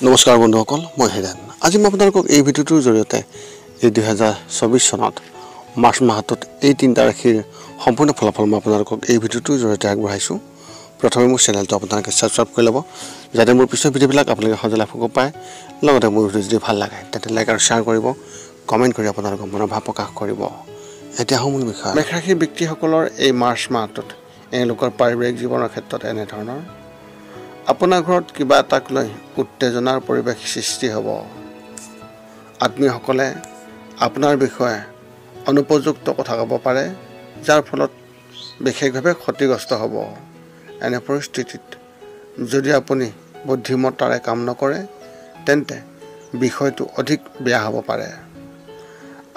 নমস্কাৰ বন্ধুসকল, মই হিৰেন। আজি মই আপোনালোকক এই ভিডিঅ'টোৰ জৰিয়তে এই 2024 চনত মাৰ্চ মাহটোত এই 3টা ৰাশিৰ সম্পূৰ্ণ ফলাফল মই আপোনালোকক এই ভিডিঅ'টোৰ জৰিয়তে আগবঢ়াইছোঁ। প্ৰথমে মোৰ চেনেলটো আপোনালোকে ছাবস্ক্ৰাইব কৰি ল'ব, যাতে মোৰ পিছৰ ভিডিঅ'বিলাক আপোনালোকে সহজে লাভ কৰিব পাৰে। লগতে মোৰ ভিডিঅ' যদি ভাল লাগে তেন্তে লাইক আৰু শ্বেয়াৰ কৰিব, কমেণ্ট কৰি আপোনালোকৰ মনৰ ভাৱ প্ৰকাশ কৰিব। এতিয়া মূল বিষয়, মেষ ৰাশিৰ ব্যক্তিসকলৰ এই মাৰ্চ মাহটোত এওঁলোকৰ পাৰিবাৰিক জীৱনৰ ক্ষেত্ৰত এনেধৰণৰ: আপোনাৰ ঘৰত কিবা এটাক লৈ উত্তেজনাৰ পৰিৱেশ সৃষ্টি হ'ব। আত্মীয়সকলে আপোনাৰ বিষয়ে অনুপযুক্ত কথা ক'ব পাৰে, যাৰ ফলত বিশেষভাৱে ক্ষতিগ্ৰস্ত হ'ব। এনে পৰিস্থিতিত যদি আপুনি বুদ্ধিমত্তাৰে কাম নকৰে তেন্তে বিষয়টো অধিক বেয়া হ'ব পাৰে।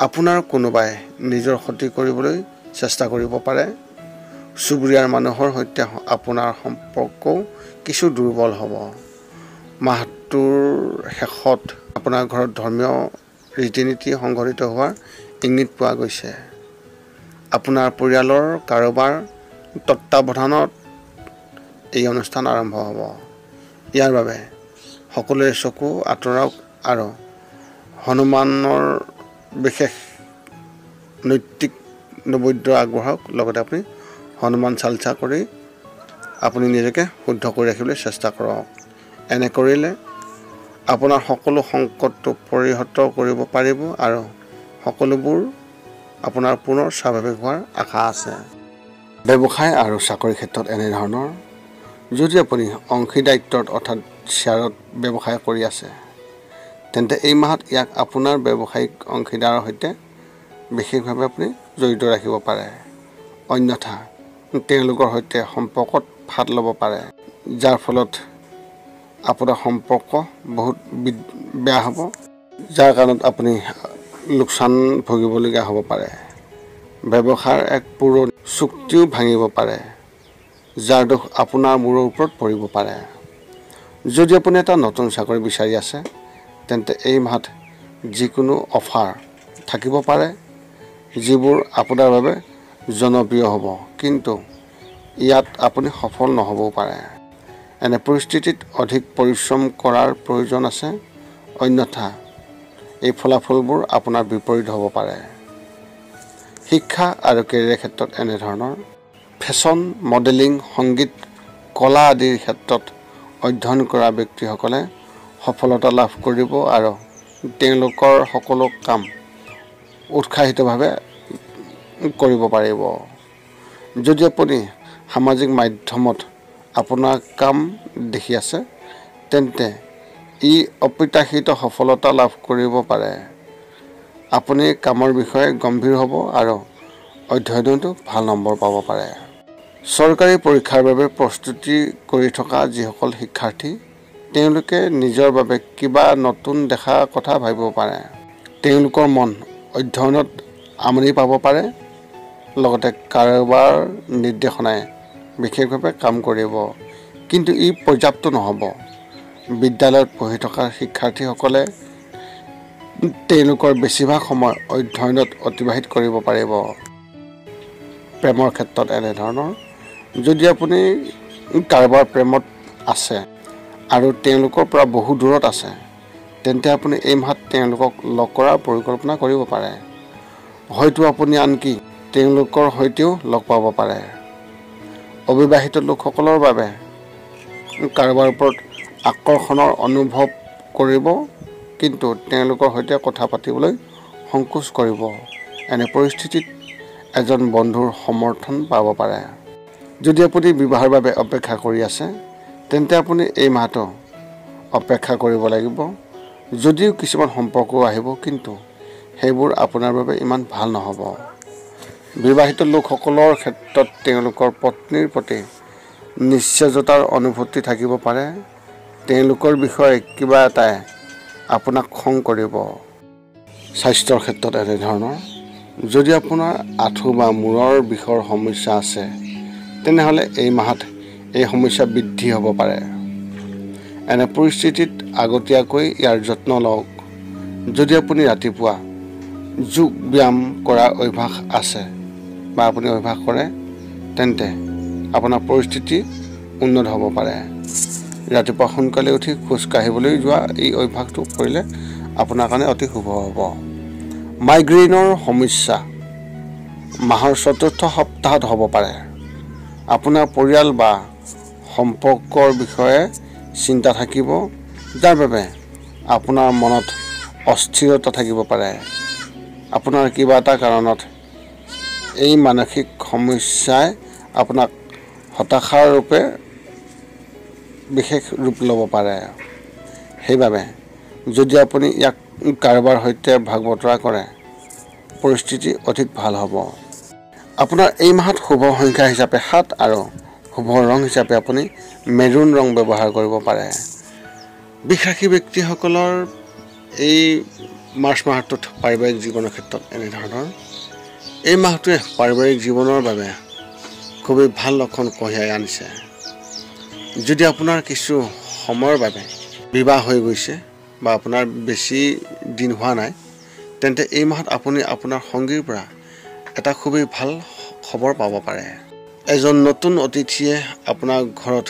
আপোনাৰ কোনোবাই নিজৰ ক্ষতি কৰিবলৈ চেষ্টা কৰিব পাৰে। চুবুৰীয়াৰ মানুহৰ সৈতে আপোনাৰ সম্পৰ্কও কিছু দুৰ্বল হ'ব। মাহটোৰ শেষত আপোনাৰ ঘৰত ধৰ্মীয় ৰীতি নীতি সংঘটিত হোৱাৰ ইংগিত পোৱা গৈছে। আপোনাৰ পৰিয়ালৰ কাৰোবাৰ তত্বাৱধানত এই অনুষ্ঠান আৰম্ভ হ'ব। ইয়াৰ বাবে সকলোৰে চকু আঁতৰাওক আৰু হনুমানৰ বিশেষ নৈতিক নৈবেদ্য আগবঢ়াওক। লগতে আপুনি হনুমান চালিচা কৰি আপুনি নিজকে শুদ্ধ কৰি ৰাখিবলৈ চেষ্টা কৰক। এনে কৰিলে আপোনাৰ সকলো সংকটটো পৰিহত কৰিব পাৰিব আৰু সকলোবোৰ আপোনাৰ পুনৰ স্বাভাৱিক হোৱাৰ আশা আছে। ব্যৱসায় আৰু চাকৰিৰ ক্ষেত্ৰত এনেধৰণৰ: যদি আপুনি অংশীদাৰিত্বত অৰ্থাৎ শ্বেয়াৰত ব্যৱসায় কৰি আছে তেন্তে এই মাহত ইয়াক আপোনাৰ ব্যৱসায়িক অংশীদাৰৰ সৈতে বিশেষভাৱে আপুনি জড়িত ৰাখিব পাৰে। অন্যথা তেওঁলোকৰ সৈতে সম্পৰ্কত ফাট ল'ব পাৰে, যাৰ ফলত আপোনাৰ সম্পৰ্ক বহুত বেয়া হ'ব, যাৰ কাৰণত আপুনি লোকচান ভুগিবলগীয়া হ'ব পাৰে। ব্যৱসায়ৰ এক পুৰণি চুক্তিও ভাঙিব পাৰে, যাৰ দোষ আপোনাৰ মূৰৰ ওপৰত পৰিব পাৰে। যদি আপুনি এটা নতুন চাকৰি বিচাৰি আছে তেন্তে এই মাহত যিকোনো অফাৰ থাকিব পাৰে, যিবোৰ আপোনাৰ বাবে জনপ্ৰিয় হ'ব, কিন্তু ইয়াত আপুনি সফল নহ'বও পাৰে। এনে পৰিস্থিতিত অধিক পৰিশ্ৰম কৰাৰ প্ৰয়োজন আছে, অন্যথা এই ফলাফলবোৰ আপোনাৰ বিপৰীত হ'ব পাৰে। শিক্ষা আৰু কেৰিয়াৰৰ ক্ষেত্ৰত এনেধৰণৰ: ফেশ্বন, মডেলিং, সংগীত, কলা আদিৰ ক্ষেত্ৰত অধ্যয়ন কৰা ব্যক্তিসকলে সফলতা লাভ কৰিব আৰু তেওঁলোকৰ সকলো কাম উৎসাহিতভাৱে কৰিব পাৰিব। যদি আপুনি সামাজিক মাধ্যমত আপোনাৰ কাম দেখি আছে তেন্তে ই অপ্ৰত্যাশিত সফলতা লাভ কৰিব পাৰে। আপুনি কামৰ বিষয়ে গম্ভীৰ হ'ব আৰু অধ্যয়নতো ভাল নম্বৰ পাব পাৰে। চৰকাৰী পৰীক্ষাৰ বাবে প্ৰস্তুতি কৰি থকা যিসকল শিক্ষাৰ্থী, তেওঁলোকে নিজৰ বাবে কিবা নতুন দেখা কথা ভাবিব পাৰে। তেওঁলোকৰ মন অধ্যয়নত আমনি পাব পাৰে। লগতে কাৰোবাৰ নিৰ্দেশনাই বিশেষভাৱে কাম কৰিব, কিন্তু ই পৰ্যাপ্ত নহ'ব। বিদ্যালয়ত পঢ়ি থকা শিক্ষাৰ্থীসকলে তেওঁলোকৰ বেছিভাগ সময় অধ্যয়নত অতিবাহিত কৰিব পাৰিব। প্ৰেমৰ ক্ষেত্ৰত এনেধৰণৰ: যদি আপুনি কাৰোবাৰ প্ৰেমত আছে আৰু তেওঁলোকৰ পৰা বহু দূৰত আছে তেন্তে আপুনি এই মাহত তেওঁলোকক লগ কৰাৰ পৰিকল্পনা কৰিব পাৰে। হয়তো আপুনি আনকি তেওঁলোকৰ সৈতেও লগ পাব পাৰে। অবিবাহিত লোকসকলৰ বাবে কাৰোবাৰ ওপৰত আকৰ্ষণৰ অনুভৱ কৰিব, কিন্তু তেওঁলোকৰ সৈতে কথা পাতিবলৈ সংকোচ কৰিব। এনে পৰিস্থিতিত এজন বন্ধুৰ সমৰ্থন পাব পাৰে। যদি আপুনি বিবাহৰ বাবে অপেক্ষা কৰি আছে তেন্তে আপুনি এই মাহটো অপেক্ষা কৰিব লাগিব। যদিও কিছুমান সম্পৰ্ক আহিব, কিন্তু সেইবোৰ আপোনাৰ বাবে ইমান ভাল নহ'ব। বিবাহিত লোকসকলৰ ক্ষেত্ৰত তেওঁলোকৰ পত্নীৰ প্ৰতি নিশ্চয়তাৰ অনুভূতি থাকিব পাৰে। তেওঁলোকৰ বিষয়ে কিবা এটাই আপোনাক খং কৰিব। স্বাস্থ্যৰ ক্ষেত্ৰত এনেধৰণৰ: যদি আপোনাৰ আঁঠু বা মূৰৰ বিষৰ সমস্যা আছে তেনেহ'লে এই মাহত এই সমস্যা বৃদ্ধি হ'ব পাৰে। এনে পৰিস্থিতিত আগতীয়াকৈ ইয়াৰ যত্ন লওক। যদি আপুনি ৰাতিপুৱা যোগ ব্যায়াম কৰাৰ অভ্যাস আছে বা আপুনি অভ্যাস কৰে তেন্তে আপোনাৰ পৰিস্থিতি উন্নত হ'ব পাৰে। ৰাতিপুৱা সোনকালে উঠি খোজ কাঢ়িবলৈ যোৱা এই অভ্যাসটো কৰিলে আপোনাৰ কাৰণে অতি শুভ হ'ব। মাইগ্ৰেইনৰ সমস্যা মাহৰ ৪ৰ্থ সপ্তাহত হ'ব পাৰে। আপোনাৰ পৰিয়াল বা সম্পৰ্কৰ বিষয়ে চিন্তা থাকিব, যাৰ বাবে আপোনাৰ মনত অস্থিৰতা থাকিব পাৰে। আপোনাৰ কিবা এটা কাৰণত এই মানসিক সমস্যাই আপোনাক হতাশাৰ ৰূপে বিশেষ ৰূপ ল'ব পাৰে। সেইবাবে যদি আপুনি ইয়াক কাৰোবাৰ সৈতে ভাগ বতৰা কৰে, পৰিস্থিতি অধিক ভাল হ'ব। আপোনাৰ এই মাহত শুভ সংখ্যা হিচাপে 7 আৰু শুভ ৰং হিচাপে আপুনি মেৰুন ৰং ব্যৱহাৰ কৰিব পাৰে। বৃষ ৰাশি ব্যক্তিসকলৰ এই মাৰ্চ মাহটোত পাৰিবাৰিক জীৱনৰ ক্ষেত্ৰত এনেধৰণৰ এই মাহটোৱে পাৰিবাৰিক জীৱনৰ বাবে খুবেই ভাল লক্ষণ কঢ়িয়াই আনিছে। যদি আপোনাৰ কিছু সময়ৰ বাবে বিবাহ হৈ গৈছে বা আপোনাৰ বেছি দিন হোৱা নাই, তেন্তে এই মাহত আপুনি আপোনাৰ সংগীৰ পৰা এটা খুবেই ভাল খবৰ পাব পাৰে। এজন নতুন অতিথিয়ে আপোনাৰ ঘৰত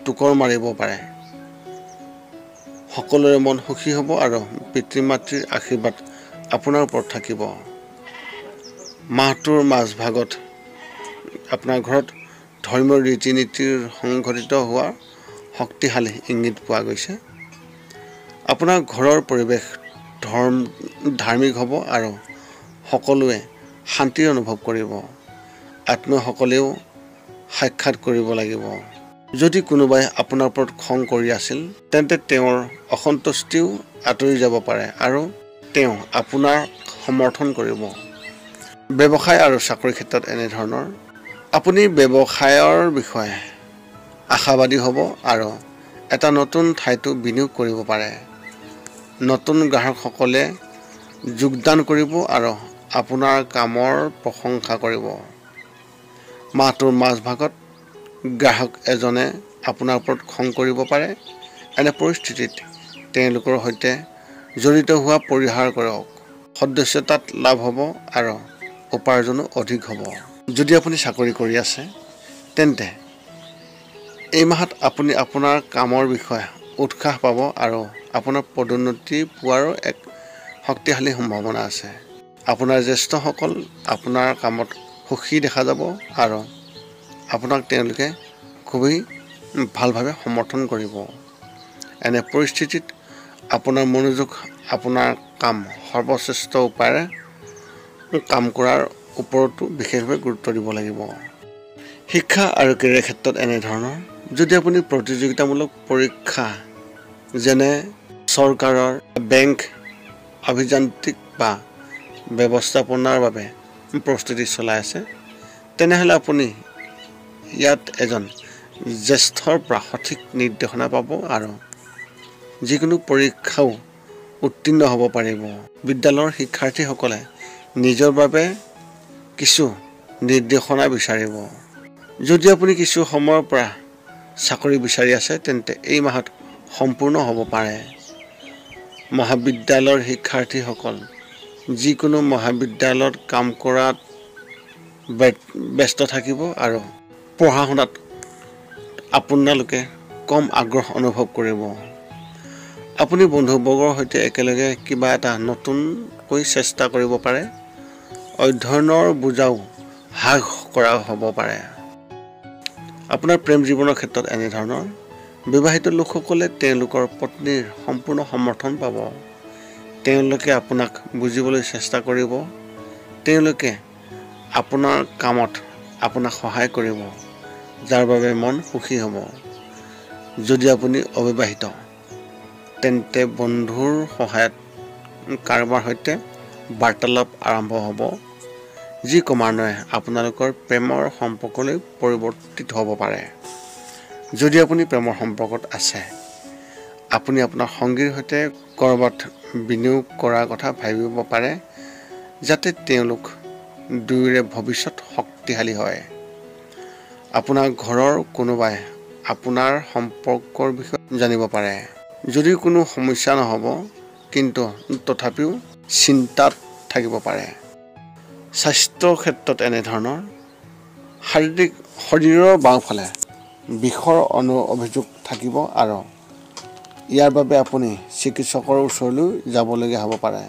টোকৰ মাৰিব পাৰে। সকলোৰে মন সুখী হ'ব আৰু পিতৃ মাতৃৰ আশীৰ্বাদ আপোনাৰ ওপৰত থাকিব। মাহটোৰ মাজভাগত আপোনাৰ ঘৰত ধৰ্মীয় ৰীতি নীতিৰ সংঘটিত হোৱাৰ শক্তিশালী ইংগিত পোৱা গৈছে। আপোনাৰ ঘৰৰ পৰিৱেশ ধাৰ্মিক হ'ব আৰু সকলোৱে শান্তিৰ অনুভৱ কৰিব। আত্মীয়সকলেও সাক্ষাৎ কৰিব লাগিব। যদি কোনোবাই আপোনাৰ ওপৰত খং কৰি আছিল, তেন্তে তেওঁৰ অসন্তুষ্টিও আঁতৰি যাব পাৰে আৰু তেওঁ আপোনাৰ সমৰ্থন কৰিব। ব্যৱসায় আৰু চাকৰিৰ ক্ষেত্ৰত এনেধৰণৰ আপুনি ব্যৱসায়ৰ বিষয়ে আশাবাদী হ'ব আৰু এটা নতুন ঠাইতো বিনিয়োগ কৰিব পাৰে। নতুন গ্ৰাহকসকলে যোগদান কৰিব আৰু আপোনাৰ কামৰ প্ৰশংসা কৰিব। মাহটোৰ মাজভাগত গ্ৰাহক এজনে আপোনাৰ ওপৰত খং কৰিব পাৰে। এনে পৰিস্থিতিত তেওঁলোকৰ সৈতে জড়িত হোৱা পৰিহাৰ কৰক। সদস্যতাত লাভ হ'ব আৰু উপাৰ্জনো অধিক হ'ব। যদি আপুনি চাকৰি কৰি আছে, তেন্তে এই মাহত আপুনি আপোনাৰ কামৰ বিষয়ে উৎসাহ পাব আৰু আপোনাৰ পদোন্নতি পোৱাৰো এক শক্তিশালী সম্ভাৱনা আছে। আপোনাৰ জ্যেষ্ঠসকল আপোনাৰ কামত সুখী দেখা যাব আৰু আপোনাক তেওঁলোকে খুবেই ভালভাৱে সমৰ্থন কৰিব। এনে পৰিস্থিতিত আপোনাৰ মনোযোগ আপোনাৰ কাম সৰ্বশ্ৰেষ্ঠ উপায়েৰে কাম কৰাৰ ওপৰতো বিশেষভাৱে গুৰুত্ব দিব লাগিব। শিক্ষা আৰু কেৰিয়াৰ ক্ষেত্ৰত এনেধৰণৰ যদি আপুনি প্ৰতিযোগিতামূলক পৰীক্ষা যেনে চৰকাৰৰ, বেংক, অভিযান্ত্ৰিক বা ব্যৱস্থাপনাৰ বাবে প্ৰস্তুতি চলাই আছে, তেনেহ'লে আপুনি ইয়াত এজন জ্যেষ্ঠৰ পৰা সঠিক নিৰ্দেশনা পাব আৰু যিকোনো পৰীক্ষাও উত্তীৰ্ণ হ'ব পাৰিব। বিদ্যালয়ৰ শিক্ষাৰ্থীসকলে নিজৰ বাবে কিছু নিৰ্দেশনা বিচাৰিব। যদি আপুনি কিছু সময়ৰ পৰা চাকৰি বিচাৰি আছে, তেন্তে এই মাহত সম্পূৰ্ণ হ'ব পাৰে। মহাবিদ্যালয়ৰ শিক্ষাৰ্থীসকল যিকোনো মহাবিদ্যালয়ত কাম কৰাত ব্যস্ত থাকিব আৰু পঢ়া শুনাত আপোনালোকে কম আগ্ৰহ অনুভৱ কৰিব। আপুনি বন্ধুবৰ্গৰ সৈতে একেলগে কিবা এটা নতুনকৈ চেষ্টা কৰিব পাৰে। অধ্যয়নৰ বোজাও হ্ৰাস কৰা হ'ব পাৰে। আপোনাৰ প্ৰেম জীৱনৰ ক্ষেত্ৰত এনেধৰণৰ বিবাহিত লোকসকলে তেওঁলোকৰ পত্নীৰ সম্পূৰ্ণ সমৰ্থন পাব। তেওঁলোকে আপোনাক বুজিবলৈ চেষ্টা কৰিব। তেওঁলোকে আপোনাৰ কামত আপোনাক সহায় কৰিব, যাৰ বাবে মন সুখী হ'ব। যদি আপুনি অবিবাহিত, তেন্তে বন্ধুৰ সহায়ত কাৰোবাৰ সৈতে বাৰ্তালাপ আৰম্ভ হ'ব, যি ক্ৰমান্বয়ে আপোনালোকৰ প্ৰেমৰ সম্পৰ্কলৈ পৰিৱৰ্তিত হ'ব পাৰে। যদি আপুনি প্ৰেমৰ সম্পৰ্কত আছে, আপুনি আপোনাৰ সংগীৰ সৈতে ক'ৰবাত বিনিয়োগ কৰাৰ কথা ভাবিব পাৰে, যাতে তেওঁলোক দুয়োৰে ভৱিষ্যত শক্তিশালী হয়। আপোনাৰ ঘৰৰ কোনোবাই আপোনাৰ সম্পৰ্কৰ বিষয়ে জানিব পাৰে। যদিও কোনো সমস্যা নহ'ব, কিন্তু তথাপিও চিন্তাত থাকিব পাৰে। স্বাস্থ্যৰ ক্ষেত্ৰত এনেধৰণৰ শৰীৰৰ বাওঁফালে বিষৰ অভিযোগ থাকিব আৰু ইয়াৰ বাবে আপুনি চিকিৎসকৰ ওচৰলৈ যাবলগীয়া হ'ব পাৰে,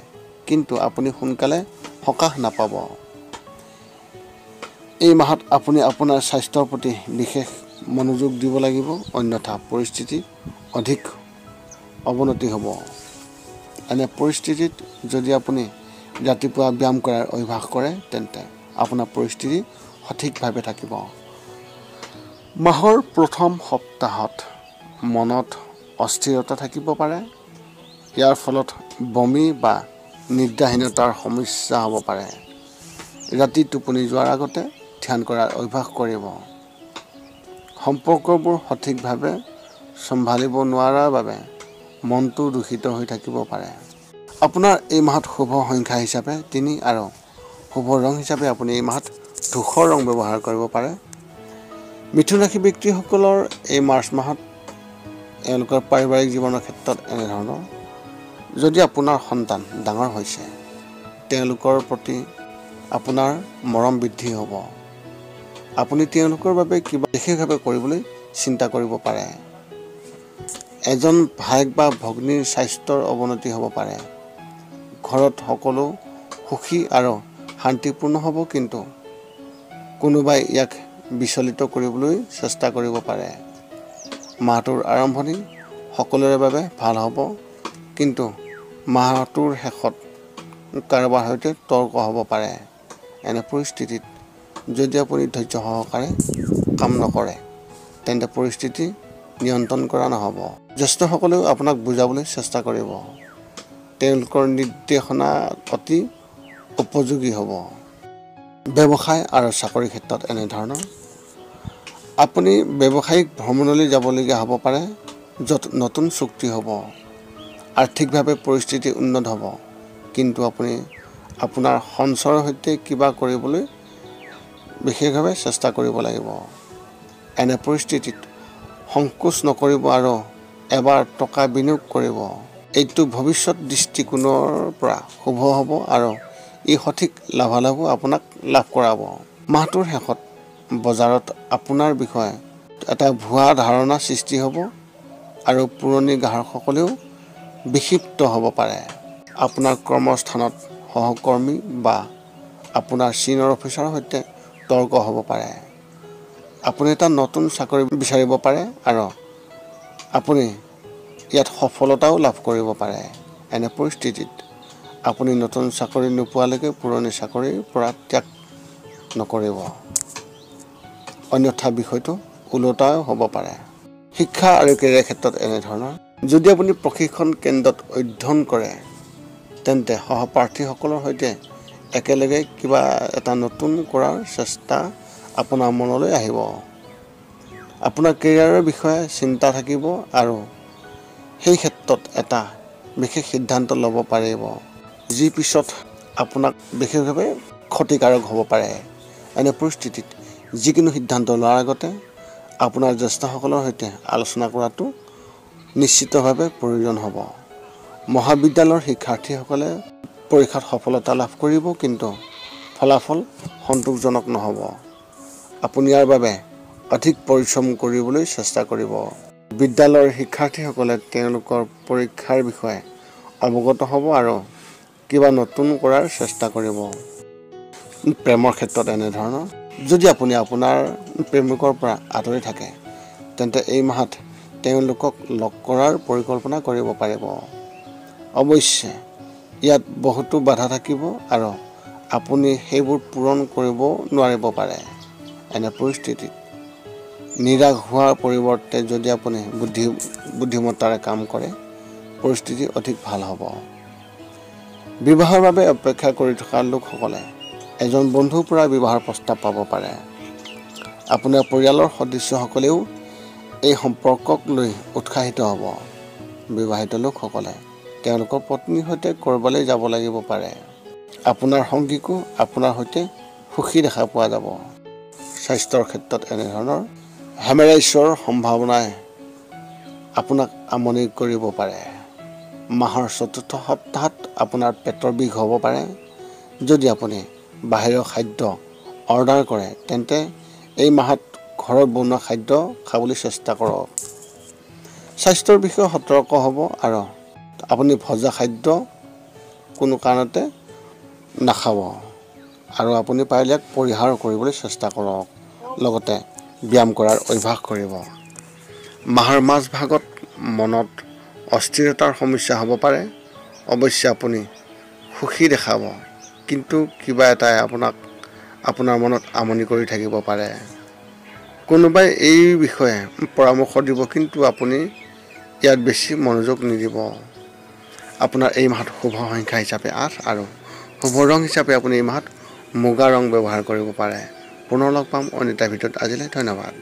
কিন্তু আপুনি সোনকালে সকাহ নাপাব। এই মাহত আপুনি আপোনাৰ স্বাস্থ্যৰ প্ৰতি বিশেষ মনোযোগ দিব লাগিব, অন্যথা পৰিস্থিতি অধিক অৱনতি হ'ব। এনে পৰিস্থিতিত যদি আপুনি ৰাতিপুৱা ব্যায়াম কৰাৰ অভ্যাস কৰে তেন্তে আপোনাৰ পৰিস্থিতি সঠিকভাৱে থাকিব। মাহৰ প্ৰথম সপ্তাহত মনত অস্থিৰতা থাকিব পাৰে। ইয়াৰ ফলত বমি বা নিদ্ৰাহীনতাৰ সমস্যা হ'ব পাৰে। ৰাতি টোপনি যোৱাৰ আগতে ধ্যান কৰাৰ অভ্যাস কৰিব। সম্পৰ্কবোৰ সঠিকভাৱে চম্ভালিব নোৱাৰাৰ বাবে মনটো দূষিত হৈ থাকিব পাৰে। আপোনাৰ এই মাহত শুভ সংখ্যা হিচাপে 3 আৰু শুভ ৰং হিচাপে আপুনি এই মাহত ধূসৰ ৰং ব্যৱহাৰ কৰিব পাৰে। মিথুন ৰাশি ব্যক্তিসকলৰ এই মাৰ্চ মাহত এওঁলোকৰ পাৰিবাৰিক জীৱনৰ ক্ষেত্ৰত এনেধৰণৰ: যদি আপোনাৰ সন্তান ডাঙৰ হৈছে, তেওঁলোকৰ প্ৰতি আপোনাৰ মৰম বৃদ্ধি হ'ব। আপুনি তেওঁলোকৰ বাবে কিবা বিশেষভাৱে কৰিবলৈ চিন্তা কৰিব পাৰে। এজন ভায়েক বা ভগ্নীৰ স্বাস্থ্যৰ অৱনতি হ'ব পাৰে। ঘৰত সকলো সুখী আৰু শান্তিপূৰ্ণ হ'ব, কিন্তু কোনোবাই ইয়াক বিচলিত কৰিবলৈ চেষ্টা কৰিব পাৰে। মাহটোৰ আৰম্ভণি সকলোৰে বাবে ভাল হ'ব, কিন্তু মাহটোৰ শেষত কাৰোবাৰ সৈতে তৰ্ক হ'ব পাৰে। এনে পৰিস্থিতিত যদি আপুনি ধৈৰ্য সহকাৰে কাম নকৰে তেন্তে পৰিস্থিতি নিয়ন্ত্ৰণ কৰা নহ'ব। জ্যেষ্ঠসকলেও আপোনাক বুজাবলৈ চেষ্টা কৰিব। তেওঁলোকৰ নিৰ্দেশনা অতি উপযোগী হ'ব। ব্যৱসায় আৰু চাকৰিৰ ক্ষেত্ৰত এনেধৰণৰ: আপুনি ব্যৱসায়িক ভ্ৰমণলৈ যাবলগীয়া হ'ব পাৰে, য'ত নতুন চুক্তি হ'ব। আৰ্থিকভাৱে পৰিস্থিতি উন্নত হ'ব, কিন্তু আপুনি আপোনাৰ সঞ্চয়ৰ সৈতে কিবা কৰিবলৈ বিশেষভাৱে চেষ্টা কৰিব লাগিব। এনে পৰিস্থিতিত সংকোচ নকৰিব আৰু এবাৰ টকা বিনিয়োগ কৰিব। এইটো ভৱিষ্যত দৃষ্টিকোণৰ পৰা শুভ হ'ব আৰু ই সঠিক লাভালাভো আপোনাক লাভ কৰাব। মাহটোৰ শেষত বজাৰত আপোনাৰ বিষয়ে এটা ভুৱা ধাৰণা সৃষ্টি হ'ব আৰু পুৰণি গ্ৰাহকসকলেও বিক্ষিপ্ত হ'ব পাৰে। আপোনাৰ কৰ্মস্থানত সহকৰ্মী বা আপোনাৰ ছিনিয়ৰ অফিচাৰৰ সৈতে তৰ্ক হ'ব পাৰে। আপুনি এটা নতুন চাকৰি বিচাৰিব পাৰে আৰু আপুনি ইয়াত সফলতাও লাভ কৰিব পাৰে। এনে পৰিস্থিতিত আপুনি নতুন চাকৰি নোপোৱালৈকে পুৰণি চাকৰিৰ পৰা ত্যাগ নকৰিব, অন্যথা বিষয়টো ওলোটাও হ'ব পাৰে। শিক্ষা আৰু কেৰিয়াৰ ক্ষেত্ৰত এনেধৰণৰ: যদি আপুনি প্ৰশিক্ষণ কেন্দ্ৰত অধ্যয়ন কৰে তেন্তে সহপাঠীসকলৰ সৈতে একেলগে কিবা এটা নতুন কৰাৰ চেষ্টা আপোনাৰ মনলৈ আহিব। আপোনাৰ কেৰিয়াৰৰ বিষয়ে চিন্তা থাকিব আৰু সেই ক্ষেত্ৰত এটা বিশেষ সিদ্ধান্ত ল'ব পাৰিব, যি পিছত আপোনাক বিশেষভাৱে ক্ষতিকাৰক হ'ব পাৰে। এনে পৰিস্থিতিত যিকোনো সিদ্ধান্ত লোৱাৰ আগতে আপোনাৰ জ্যেষ্ঠসকলৰ সৈতে আলোচনা কৰাটো নিশ্চিতভাৱে প্ৰয়োজন হ'ব। মহাবিদ্যালয়ৰ শিক্ষাৰ্থীসকলে পৰীক্ষাত সফলতা লাভ কৰিব, কিন্তু ফলাফল সন্তোষজনক নহ'ব। আপুনি ইয়াৰ বাবে অধিক পৰিশ্ৰম কৰিবলৈ চেষ্টা কৰিব। বিদ্যালয়ৰ শিক্ষাৰ্থীসকলে তেওঁলোকৰ পৰীক্ষাৰ বিষয়ে অৱগত হ'ব আৰু কিবা নতুন কৰাৰ চেষ্টা কৰিব। প্ৰেমৰ ক্ষেত্ৰত এনেধৰণৰ: যদি আপুনি আপোনাৰ প্ৰেমিকৰ পৰা আঁতৰি থাকে তেন্তে এই মাহত তেওঁলোকক লগ কৰাৰ পৰিকল্পনা কৰিব পাৰিব। অৱশ্যে ইয়াত বহুতো বাধা থাকিব আৰু আপুনি সেইবোৰ পূৰণ কৰিব নোৱাৰিব পাৰে। এনে পৰিস্থিতিত নিৰাশ হোৱাৰ পৰিৱৰ্তে যদি আপুনি বুদ্ধিমত্তাৰে কাম কৰে, পৰিস্থিতি অধিক ভাল হ'ব। বিবাহৰ বাবে অপেক্ষা কৰি থকা লোকসকলে এজন বন্ধুৰ পৰা বিবাহৰ প্ৰস্তাৱ পাব পাৰে। আপোনাৰ পৰিয়ালৰ সদস্যসকলেও এই সম্পৰ্কক লৈ উৎসাহিত হ'ব। বিবাহিত লোকসকলে তেওঁলোকৰ পত্নীৰ সৈতে ক'ৰবালৈ যাব লাগিব পাৰে। আপোনাৰ সংগীকো আপোনাৰ সৈতে সুখী দেখা পোৱা যাব। স্বাস্থ্যৰ ক্ষেত্ৰত এনেধৰণৰ: হেমেৰাইছৰ সম্ভাৱনাই আপোনাক আমনি কৰিব পাৰে। মাহৰ চতুৰ্থ সপ্তাহত আপোনাৰ পেটৰ বিষ হ'ব পাৰে। যদি আপুনি বাহিৰৰ খাদ্য অৰ্ডাৰ কৰে তেন্তে এই মাহত ঘৰত বনোৱা খাদ্য খাবলৈ চেষ্টা কৰক। স্বাস্থ্যৰ বিষয়ে সতৰ্ক হ'ব আৰু আপুনি ভজা খাদ্য কোনো কাৰণতে নাখাব আৰু আপুনি পাৰিলে ইয়াক পৰিহাৰ কৰিবলৈ চেষ্টা কৰক লগতে ব্যায়াম কৰাৰ অভ্যাস কৰিব মাহৰ মাজভাগত মনত অস্থিৰতাৰ সমস্যা হ'ব পাৰে অৱশ্যে আপুনি সুখী দেখাব কিন্তু কিবা এটাই আপোনাৰ মনত আমনি কৰি থাকিব পাৰে কোনোবাই এই বিষয়ে পৰামৰ্শ দিব কিন্তু আপুনি ইয়াত বেছি মনোযোগ নিদিব আপোনাৰ এই মাহত শুভ সংখ্যা হিচাপে 8 আৰু শুভ ৰং হিচাপে আপুনি এই মাহত মুগা ৰং ব্যৱহাৰ কৰিব পাৰে পুনৰ লগ পাম অন্য এটা ভিডিঅ'ত আজিলৈ ধন্যবাদ